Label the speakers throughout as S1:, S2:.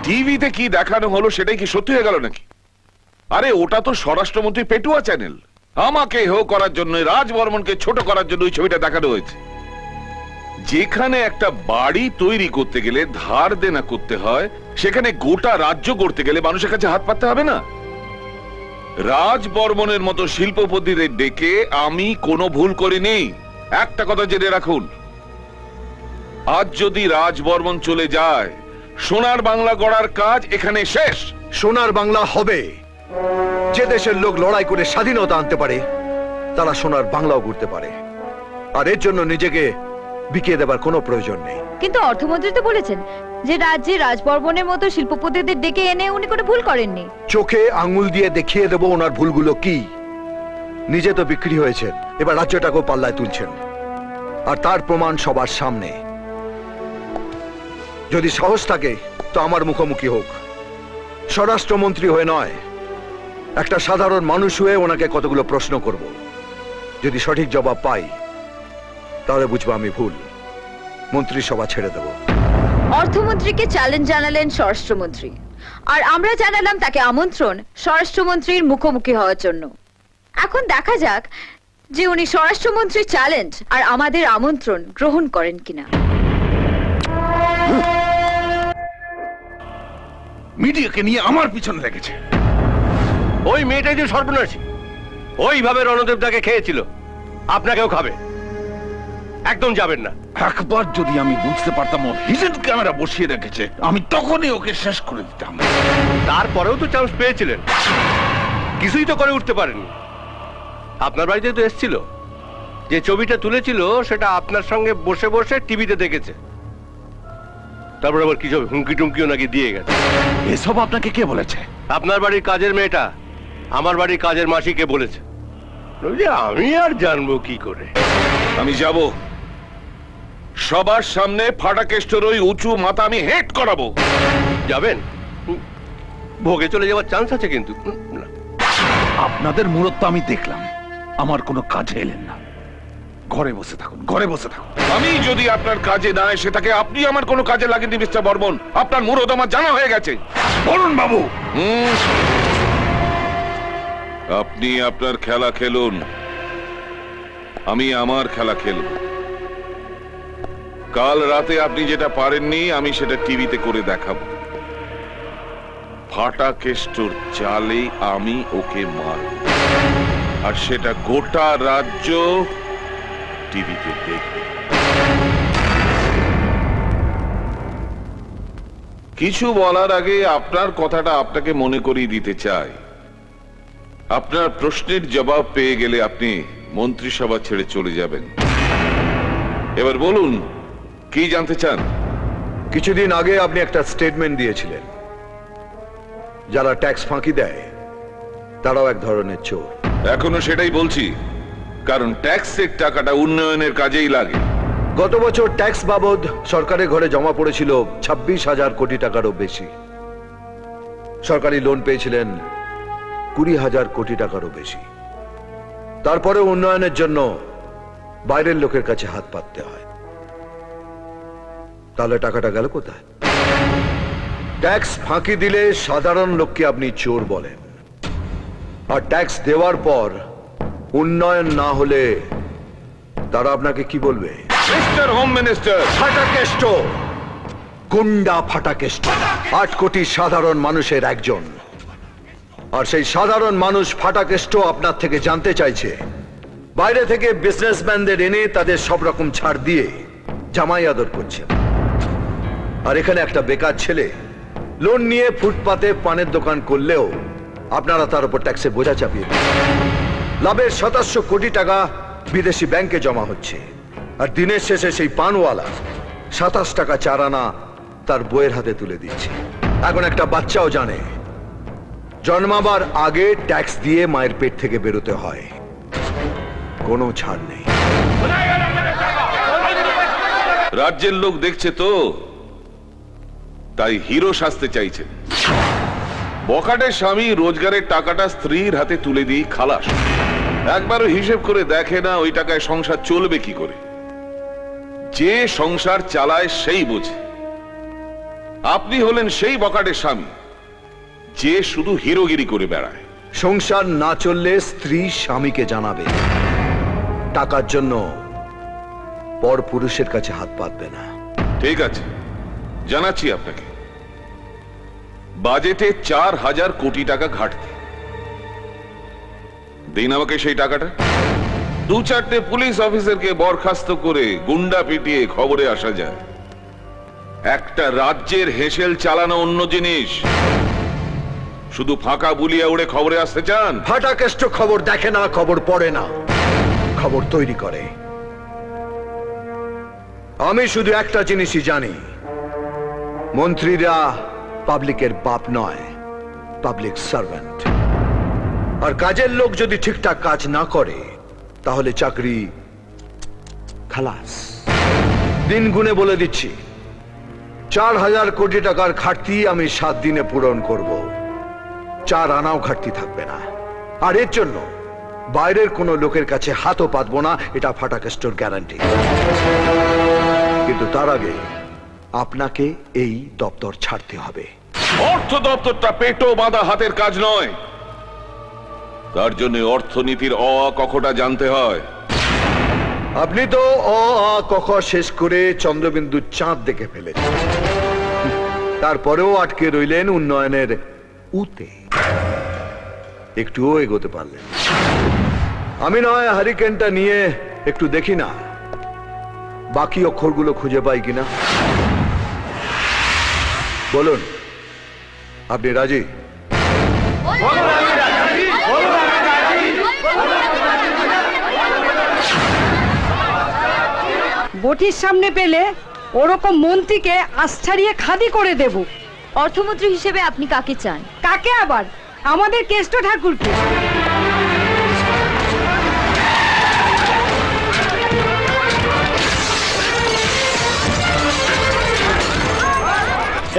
S1: টিভিতে কি দেখানো হলো সেটাই কি সত্যি হয়ে গেল নাকি? আরে ওটা তো স্বরাষ্ট্রমন্ত্রী পেটুয়া চ্যানেল। আমাকে হো করার জন্য, রাজ বর্মনকে ছোট করার জন্য ওই ছবিটা দেখানো হয়েছে। যেখানে একটা বাড়ি তৈরি করতে গেলে ধার দেনা করতে হয়, সেখানে গোটা রাজ্য করতে গেলে মানুষের কাছে হাত পাততে হবে না? রাজ বর্মনের মতো শিল্পপতিদের ডেকে আমি কোনো ভুল করিনি। একটা কথা জেনে রাখুন, আজ যদি রাজ বর্মন চলে যায়, সোনার বাংলা গড়ার কাজ এখানে শেষ।
S2: সোনার বাংলা হবে। যে দেশের লোক লড়াই করে স্বাধীনতা আনতে পারে, তারা সোনার বাংলাও গড়তে পারে। আর এর জন্য নিজেকে বিকিয়ে দেবার কোনো প্রয়োজন নেই।
S3: কিন্তু অর্থমন্ত্রী তো বলেছেন যে রাজ্যে রাজবর্মনের মতো শিল্পপতিদের ডেকে এনে উনি কোনো ভুল করেননি।
S2: চোখে আঙ্গুল দিয়ে দেখিয়ে দেবো ওনার ভুলগুলো কি। নিজে তো বিক্রি হয়েছেন, এবার রাজ্যটাকেও পাল্লায় তুলছেন, আর তার প্রমাণ সবার সামনে। যদি সাহস থাকে তো আমার মুখোমুখি হোক, স্বরাষ্ট্রমন্ত্রী হয়ে নয়, একটা সাধারণ মানুষ হয়ে ওনাকে কতগুলো প্রশ্ন করব। যদি সঠিক জবাব পাই তাহলে বুঝবো আমি ভুল, মন্ত্রিসভা ছেড়ে দেব।
S3: অর্থমন্ত্রীকে চ্যালেঞ্জ জানালেন স্বরাষ্ট্রমন্ত্রী, আর আমরা জানালাম তাকে আমন্ত্রণ স্বরাষ্ট্রমন্ত্রীর মুখোমুখি হওয়ার জন্য। এখন দেখা যাক যে উনি স্বরাষ্ট্রমন্ত্রীর চ্যালেঞ্জ আর আমাদের আমন্ত্রণ গ্রহণ করেন কিনা।
S1: মিডিয়াকে নিয়ে আমার পিছনে লেগেছে।
S4: ওই মেয়েটাই যে সর্বনাশী, ওইভাবে রণদেবদাকে খেয়েছিল, আপনাকেও খাবে। একদম যাবেন না।
S1: একবার যদি আমি বুঝতে পারতাম ও হিডেন ক্যামেরা বসিয়ে রেখেছে, আমি তখনই ওকে শেষ করে দিতাম।
S4: তারপরেও তো চান্স পেয়েছিলেন, কিছুই তো করে উঠতে পারেননি। আপনার বাড়িতে তো এসেছিল, যে ছবিটা তুলেছিল সেটা আপনার সঙ্গে বসে বসে টিভিতে দেখেছে। তারপর আবার কিছু হুমকি টুমকিও নাকি দিয়ে গেছে।
S1: এসব আপনাকে কে বলেছে?
S4: আপনার বাড়ির কাজের মেয়েটা আমার বাড়ির কাজের মাসিকে বলেছে। আমি আর জানবো কি করে?
S1: আমি যাব, সবার সামনে ফাটাকেষ্টর ওই উঁচু মাথা আমি হেড করাবো।
S4: যাবেন? ভোগে চলে যাওয়ার চান্স আছে কিন্তু।
S1: আপনাদের মূরত আমি দেখলাম, আমার কোনো কাজে এলেন না। ঘরে বসে থাকুন, ঘরে বসে থাকুন। আমি যদি আপনার কাজে না এসে থাকে, আপনি আমার কোনো কাজে লাগেননি মিস্টার বর্মন। আপনার মূরত আমার জানা হয়ে গেছে। বলুন বাবু। আপনি আপনার খেলা খেলুন, আমি আমার খেলা খেলব। কাল রাতে আপনি যেটা পারেননি, আমি সেটা টিভিতে করে দেখাবো। ফাটাকেষ্টর চালে আমি ওকে মারব, আর সেটা গোটা রাজ্য টিভিতে দেখবে। কিছু বলার আগে আপনার কথাটা আপনাকে মনে করিয়ে দিতে চাই। আপনার প্রশ্নের জবাব পেয়ে গেলে আপনি মন্ত্রিসভা ছেড়ে চলে যাবেন। এবার বলুন, কি জানতে চান?
S2: কিছুদিন আগে আপনি একটা স্টেটমেন্ট দিয়েছিলেন, যারা ট্যাক্স ফাঁকি দেয় তারাও এক ধরনের চোর।
S1: এখনো সেটাই বলছি, কারণ ট্যাক্সের টাকাটা উন্নয়নের কাজেই লাগে।
S2: গত বছর ট্যাক্স বাবদ সরকারের ঘরে জমা পড়েছিল 26,000 কোটি টাকারও বেশি। সরকারি লোন পেয়েছিলেন 20,000 কোটি টাকারও বেশি। তারপরে উন্নয়নের জন্য বাইরের লোকের কাছে হাত পাততে হয়। তাহলে টাকাটা গেল কোথায়? ট্যাক্স ফাঁকি দিলে সাধারণ লোককে আপনি চোর বলেন, আর ট্যাক্স দেওয়ার পর উন্নয়ন না হলে তারা আপনাকে কি বলবে?
S1: মিস্টার হোম মিনিস্টার,
S2: ফাটাকেষ্ট, গুন্ডা ফাটাকেষ্ট। 8 কোটি সাধারণ মানুষের একজন, আর সেই সাধারণ মানুষ ফাটাকেষ্ট আপনার থেকে জানতে চাইছে বাইরে থেকে বিজনেসম্যানদের এনে তাদের সব রকম ছাড় দিয়ে জামাই আদর করছেন, আর এখানে একটা বেকার ছেলে লোন নিয়ে ফুটপাতে পানের দোকান করলেও আপনারা তার উপর ট্যাক্সের বোঝা চাপিয়ে দেন। লাভের 2700 কোটি টাকা বিদেশি ব্যাংকে জমা হচ্ছে, আর দিনের শেষে সেই পানওয়ালা 27 টাকা 4 আনা তার বইয়ের হাতে তুলে দিচ্ছে। এখন একটা বাচ্চাও জানে জন্মাবার আগে ট্যাক্স দিয়ে মায়ের পেট থেকে বেরোতে হয়, কোনো ছাড় নেই।
S1: রাজ্যের লোক দেখছে তো, তাই হিরো সাজতে চাইছেন। বখাটের স্বামী রোজগারের টাকাটা স্ত্রীর হাতে তুলে দিয়ে খালাস। একবারও হিসেব করে দেখে না ওই টাকায় সংসার চলবে কি করে। যে সংসার চালায় সেই বোঝে। আপনি হলেন সেই বকাটের স্বামী যে শুধু হিরোগিরি করে বেড়ায়।
S2: সংসার না চললে স্ত্রী স্বামীকে জানাবে। টাকার জন্য পর পুরুষের কাছে হাত পাতবে না।
S1: ঠিক আছে, জানাচ্ছি আপনাকে। বাজেটে 4,000 কোটি টাকা ঘাটতি। দিন আমাকে সেই টাকাটা। 2-4টে পুলিশ অফিসারকে বরখাস্ত করে গুন্ডা পিটিয়ে খবরে আসা যায়। একটা রাজ্যের হেসেল চালানো অন্য জিনিস, শুধু ফাঁকা বুলিয়া উড়ে খবরে আসতে চান?
S2: ফাটাকেষ্ট খবর দেখে না, খবর পড়ে না, খবর তৈরি করে। আমি শুধু একটা জিনিসই জানি, মন্ত্রীরা পাবলিকের বাপ নয়, পাবলিক সার্ভেন্ট। আর কাজের লোক যদি ঠিকঠাক কাজ না করে তাহলে চাকরি খালাস। দিন গুনে বলে দিচ্ছি, 4,000 কোটি টাকার ঘাটতি আমি 7 দিনে পূরণ করব। 4 আনাও ঘাটতি থাকবে না। আর এর জন্য বাইরের কোনো লোকের কাছে হাতও পাতবো না, এটা ফাটাকেস্টর গ্যারান্টি। কিন্তু তার আগে আপনাকে এই দপ্তর ছাড়তে হবে।
S1: অর্থ দপ্তরটা পেটো বাঁধা হাতের কাজ নয়। তার জন্য অর্থনীতির অ আ কখটা জানতে হয়।
S2: আপনি তো অ আ ক খ শেষ করে চন্দ্রবিন্দু চাঁদ দেখে ফেলেছেন, তারপরেও আটকে রইলেন উন্নয়নের উতে, একটুও এগোতে পারলেন। আমি নয় হারিকেনটা নিয়ে একটু দেখি না বাকি অক্ষরগুলো খুঁজে পাই কিনা। বলুন, আপনি রাজি?
S5: বটির সামনে পেলে ওরকম মন্ত্রীকে আশ্চারিয়ে খাদি করে দেব।
S3: অর্থমন্ত্রী হিসেবে আপনি কাকে চান?
S5: কাকে আবার? আমাদের কেষ্ট ঠাকুরকে।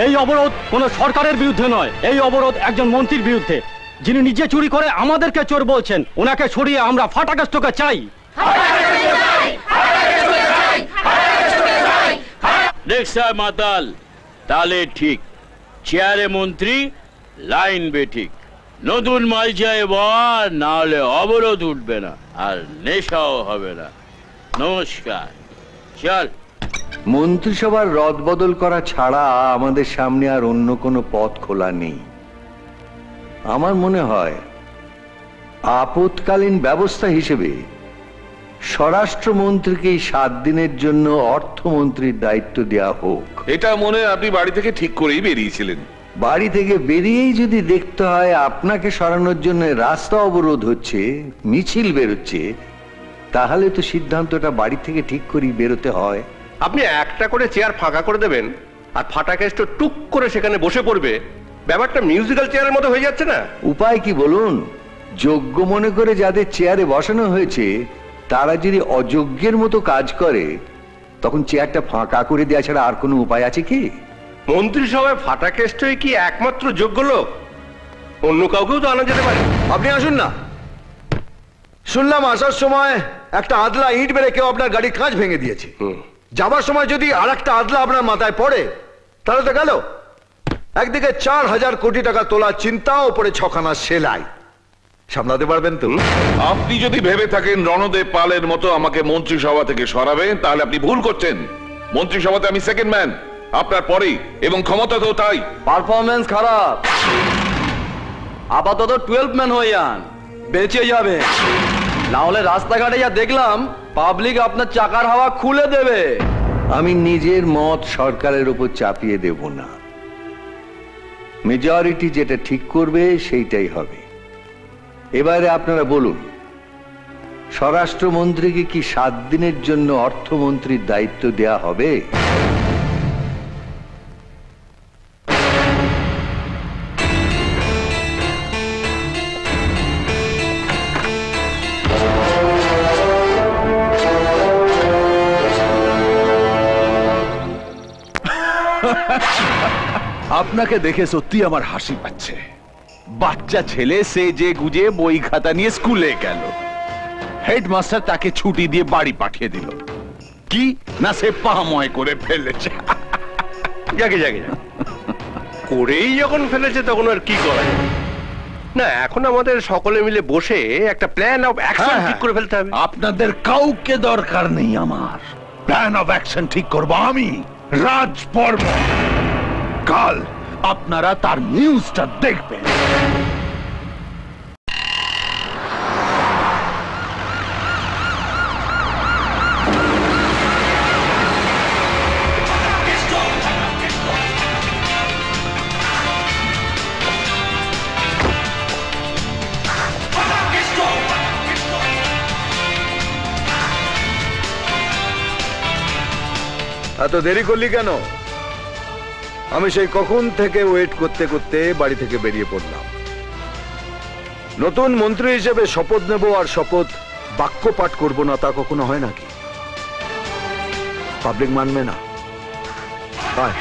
S6: এই অবরোধ কোনো সরকারের বিরুদ্ধে নয়, এই অবরোধ একজন মন্ত্রীর বিরুদ্ধে, যিনি নিজে চুরি করে আমাদেরকে চোর বলছেন। ওনাকে সরিয়ে আমরা ফাটাকেষ্টকে চাই।
S7: দেখছা মাতাল, তালে ঠিক, চেয়ারে মন্ত্রী, লাইন বেঠিক। নতুন মাল চাই বল, না হলে অবরোধ উঠবে না আর নেশাও হবে না। নমস্কার, চল।
S8: মন্ত্রিসভার রদবদল করা ছাড়া আমাদের সামনে আর অন্য কোনো পথ খোলা নেই। আমার মনে হয় আপৎকালীন ব্যবস্থা হিসেবে স্বরাষ্ট্রমন্ত্রীকে 7 দিনের জন্য অর্থমন্ত্রীর দায়িত্ব দেয়া হোক।
S1: এটা মনে হয় আপনি বাড়ি থেকে ঠিক করেই বেরিয়েছিলেন।
S8: বাড়ি থেকে বেরিয়েই যদি দেখতে হয় আপনাকে সরানোর জন্য রাস্তা অবরোধ হচ্ছে, মিছিল বেরোচ্ছে, তাহলে তো সিদ্ধান্তটা বাড়ি থেকে ঠিক করেই বেরোতে হয়।
S4: আপনি একটা করে চেয়ার ফাঁকা করে দেবেন আর ফাটাকেষ্ট টুক করে সেখানে বসে পড়বে। ব্যাপারটা মিউজিক্যাল চেয়ারের মতো হয়ে যাচ্ছে না?
S8: উপায় কি বলুন? যোগ্য মনে করে যাদের চেয়ারে বসানো হয়েছে তারা যদি অযোগ্যের মতো কাজ করে, তখন চেয়ারটা ফাঁকা করে দেওয়া ছাড়া আর কোনো উপায় আছে কি?
S4: মন্ত্রিসভায় ফাটাকেষ্টই কি একমাত্র যোগ্য লোক? অন্য কাউকেও তো আনা যেতে পারে।
S2: আপনি আসুন না। শুনলাম আসার সময় একটা আদলা ইট বেড়ে কেউ আপনার গাড়ির কাঁচ ভেঙে দিয়েছে। যাবার সময় যদি আর একটা আদলা আপনার মাথায় পড়ে তাহলে তো গেল। একদিকে 4,000 কোটি টাকা তোলার চিন্তা, ওপরে 6খানা সেলাই। সামলাতে পারবেন তো?
S1: আপনি যদি ভেবে থাকেন রণদেব পালের মতো আমাকে মন্ত্রিসভা থেকে সরাবেন, তাহলে আপনি ভুল করছেন। মন্ত্রিসভাতে আমি সেকেন্ড ম্যান, আপনার পরেই, এবং ক্ষমতা তো তাই।
S6: পারফরমেন্স খারাপ, আপাতত 12 ম্যান হয়ে যান, বেঁচে যাবে। না হলে রাস্তাঘাটে যা দেখলাম, পাবলিক আপনার চাকার হাওয়া খুলে দেবে।
S8: আমি নিজের মত সরকারের উপর চাপিয়ে দেব না। মেজরিটি যেটা ঠিক করবে সেইটাই হবে। এবারে আপনারা বলুন, স্বরাষ্ট্রমন্ত্রীকে কি 7 দিনের জন্য অর্থমন্ত্রীর দায়িত্ব দেয়া হবে?
S9: আপনাকে দেখে সত্যি আমার হাসি পাচ্ছে। বাচ্চা ছেলে সে যে গুজে বই খাতা নিয়ে স্কুলে গেল, হেডমাস্টার তাকে ছুটি দিয়ে বাড়ি পাঠিয়ে দিল। কি না সে পাময় করে ফেলেছে।
S4: যাকে যাকে যাকে। করেই যখন ফেলেছে তখন আর কি করা যাবে? না, এখন আমাদের সকলে মিলে বসে একটা প্ল্যান অফ অ্যাকশন ঠিক করে ফেলতে হবে।
S9: আপনাদের কাউকে দরকার নেই আমার। প্ল্যান অফ অ্যাকশন ঠিক করব আমি, রাজ বর্মন। কাল আপনারা তার নিউজটা দেখবেন।
S2: এত দেরি করলি কেন? আমি সেই কখন থেকে ওয়েট করতে করতে বাড়ি থেকে বেরিয়ে পড়লাম। নতুন মন্ত্রী হিসেবে শপথ নেব, আর শপথ বাক্য পাঠ করব না তা কখনো হয় নাকি? পাবলিক মানবে না। আয়।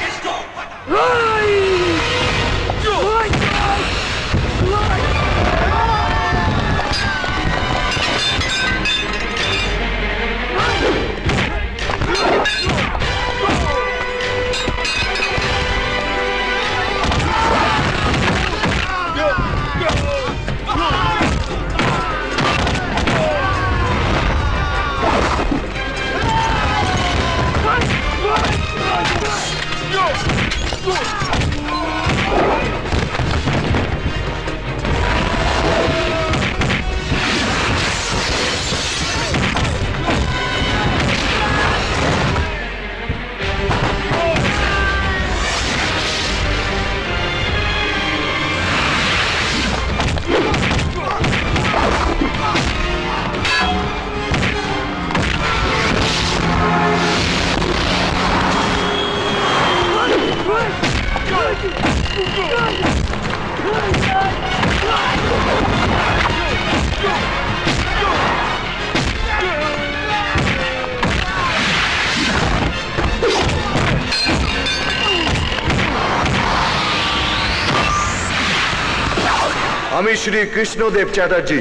S2: আমি শ্রী কৃষ্ণদেব চ্যাটার্জি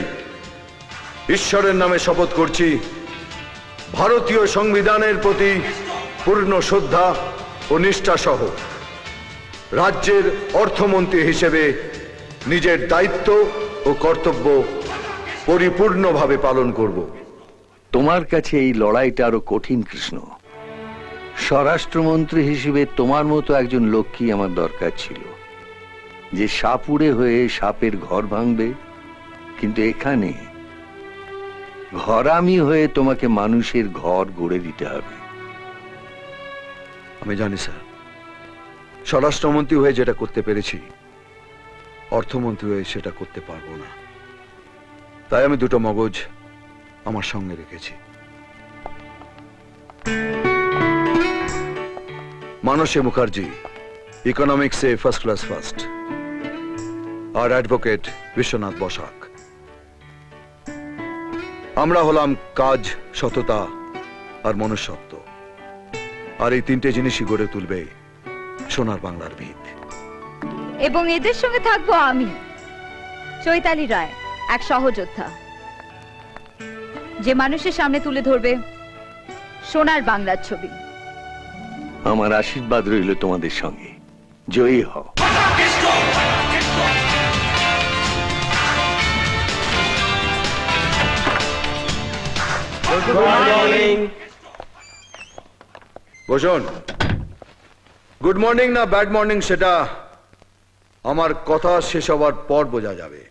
S2: ঈশ্বরের নামে শপথ করছি ভারতীয় সংবিধানের প্রতি পূর্ণ শ্রদ্ধা ও নিষ্ঠা সহ রাজ্যের অর্থমন্ত্রী হিসেবে নিজের দায়িত্ব ও কর্তব্য পরিপূর্ণভাবে পালন করব।
S8: তোমার কাছে এই লড়াইটা আরো কঠিন কৃষ্ণ। স্বরাষ্ট্রমন্ত্রী হিসেবে তোমার মতো একজন লোকই আমার দরকার ছিল, যে সাপুড়ে হয়ে সাপের ঘর ভাঙবে, কিন্তু এখানে ঘরামি হয়ে তোমাকে মানুষের ঘর গড়ে দিতে হবে।
S2: আমি জানি স্যার, স্বরাষ্ট্রমন্ত্রী হয়ে যেটা করতে পেরেছি অর্থমন্ত্রী হয়ে সেটা করতে পারবো না। তাই আমি দুটো মগজ আমার সঙ্গে রেখেছি। মানসী মুখার্জি ইকোনমিক্সে ফার্স্ট ক্লাস ফার্স্ট, আর অ্যাডভোকেট বিশ্বনাথ বসাক। আমরা হলাম কাজ, সততা আর মনুষ্যত্ব, আর এই তিনটে জিনিসই গড়ে তুলবে সোনার বাংলার ভিত।
S3: এবং এদের সঙ্গে থাকবো আমি, চৈতালি রায়, এক সহযোদ্ধা, যে মানুষের সামনে তুলে ধরবে সোনার বাংলার ছবি।
S8: আমার আশীর্বাদ রইল তোমাদের সঙ্গে। জয়ী হও।
S2: বসুন। গুড মর্নিং না ব্যাড মর্নিং সেটা আমার কথা শেষ হওয়ার পর বোঝা যাবে।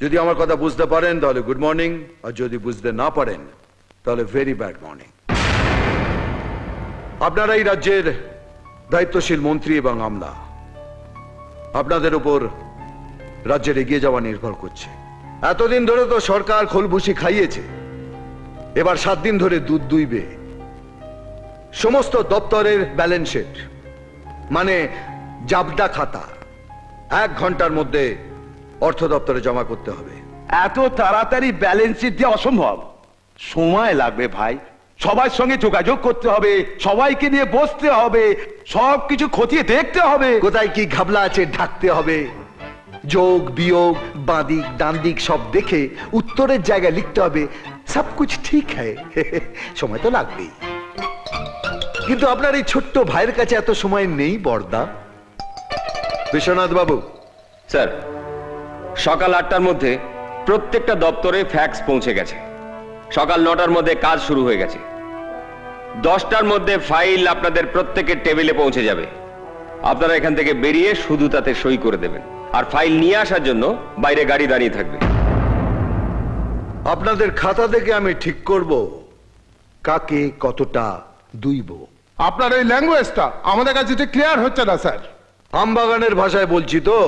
S2: যদি আমার কথা বুঝতে পারেন তাহলে গুড মর্নিং, আর যদি বুঝতে না পারেন তাহলে ভেরি ব্যাড মর্নিং। আপনারা এই রাজ্যের দায়িত্বশীল মন্ত্রী এবং আমলা, আপনাদের উপর রাজ্যের এগিয়ে যাওয়া নির্ভর করছে। এতদিন ধরে তো সরকার খোলভুসি খাইয়েছে, এবার 7 দিন ধরে দুধ দুইবে। সমস্ত দপ্তরের ব্যালেন্স শিট মানে জাবডা খাতা 1 ঘন্টার মধ্যে অর্থ দপ্তরে জমা করতে হবে।
S9: এত তাড়াতাড়ি ব্যালেন্স শিট দেওয়া অসম্ভব, সময় লাগবে ভাই। সবার সঙ্গে যোগাযোগ করতে হবে, সবাইকে নিয়ে বসতে হবে, সবকিছু খতিয়ে দেখতে হবে।
S2: কোথায় কি ঘাবলা আছে ঢাকতে হবে, যোগ বিয়োগ বাঁ দিক ডান দিক সব দেখে উত্তরের জায়গায় লিখতে হবে। সব কুছ ঠিক হ্যায়। সময় তো লাগবেই। কিন্তু আপনার এই ছোট্ট ভাইয়ের কাছে এত সময় নেই বর্দা। বিশ্বনাথ বাবু,
S10: স্যার, সকাল 8টার মধ্যে প্রত্যেকটা দপ্তরে ফ্যাক্স পৌঁছে গেছে। সকাল 9টার মধ্যে কাজ শুরু হয়ে গেছে। 10টার মধ্যে ফাইল আপনাদের প্রত্যেকের টেবিলে পৌঁছে যাবে। আপনারা এখান থেকে বেরিয়ে শুধু তাতে সই করে দেবেন, আর ফাইল নিয়ে আসার জন্য বাইরে গাড়ি দাঁড়িয়ে থাকবে।
S2: আপনাদের খাতা দেখে আমি ঠিক করব কাকে কতটা দুইব।
S11: আপনার এই ল্যাঙ্গুয়েজটা আমাদের কাছে ঠিক ক্লিয়ার হচ্ছে না স্যার।
S2: আমবাগানের ভাষায় বলছি তো,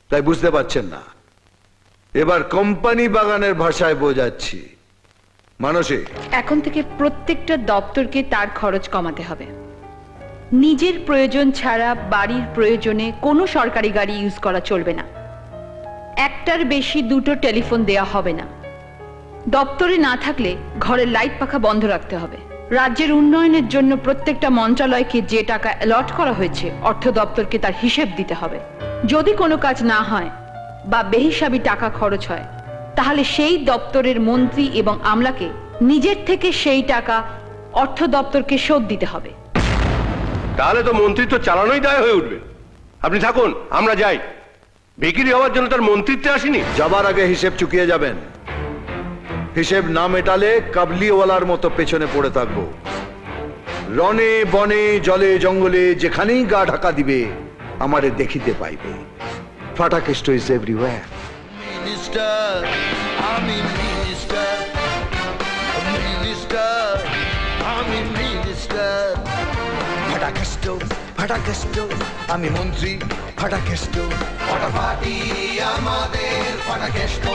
S2: তাই বুঝতে পারছেন না। এবার কোম্পানি বাগানের ভাষায় বোঝাচ্ছি। মানসী,
S12: এখন থেকে প্রত্যেকটা দপ্তরকে তার খরচ কমাতে হবে। নিজের প্রয়োজন ছাড়া বাড়ির প্রয়োজনে কোনো সরকারি গাড়ি ইউজ করা চলবে না। একটার বেশি 2টো টেলিফোন দেয়া হবে না। দপ্তরে না থাকলে ঘরের লাইট পাখা বন্ধ রাখতে হবে। রাজ্যের উন্নয়নের জন্য প্রত্যেকটা মন্ত্রণালয়কে যে টাকা অ্যালট করা হয়েছে অর্থ দপ্তরকে তার হিসেব দিতে হবে। যদি কোনো কাজ না হয় বা বেহিসাবি টাকা খরচ হয়, তাহলে সেই দপ্তরের মন্ত্রী এবং আমলাকে নিজের থেকে সেই টাকা অর্থ দপ্তরকে শোধ দিতে হবে।
S4: তাহলে তো মন্ত্রিত্ব চালানোই দায় হয়ে উঠবে। আপনি থাকুন, আমরা যাই। বিক্রি হওয়ার জন্য তার মন্ত্রিত্বে আসিনি।
S2: যাবার আগে হিসেব চুকিয়ে যাবেন। হিসেব না মেটালে কাবলিওয়ালার মতো পেছনে পড়ে থাকবো। রনে বনে জলে জঙ্গলে যেখানেই গা ঢাকা দিবে আমারে দেখিতে পাইবে। Fatakeshto is everywhere.
S13: মিনিস্টার, আমি মিনিস্টার, মিনিস্টার, আমি মিনিস্টার। ফাটাকেষ্ট, ফাটাকেষ্ট, আমি মন্ত্রী। ফাটাকেষ্ট, ফাটাফাটি আমাদের ফাটাকেষ্ট।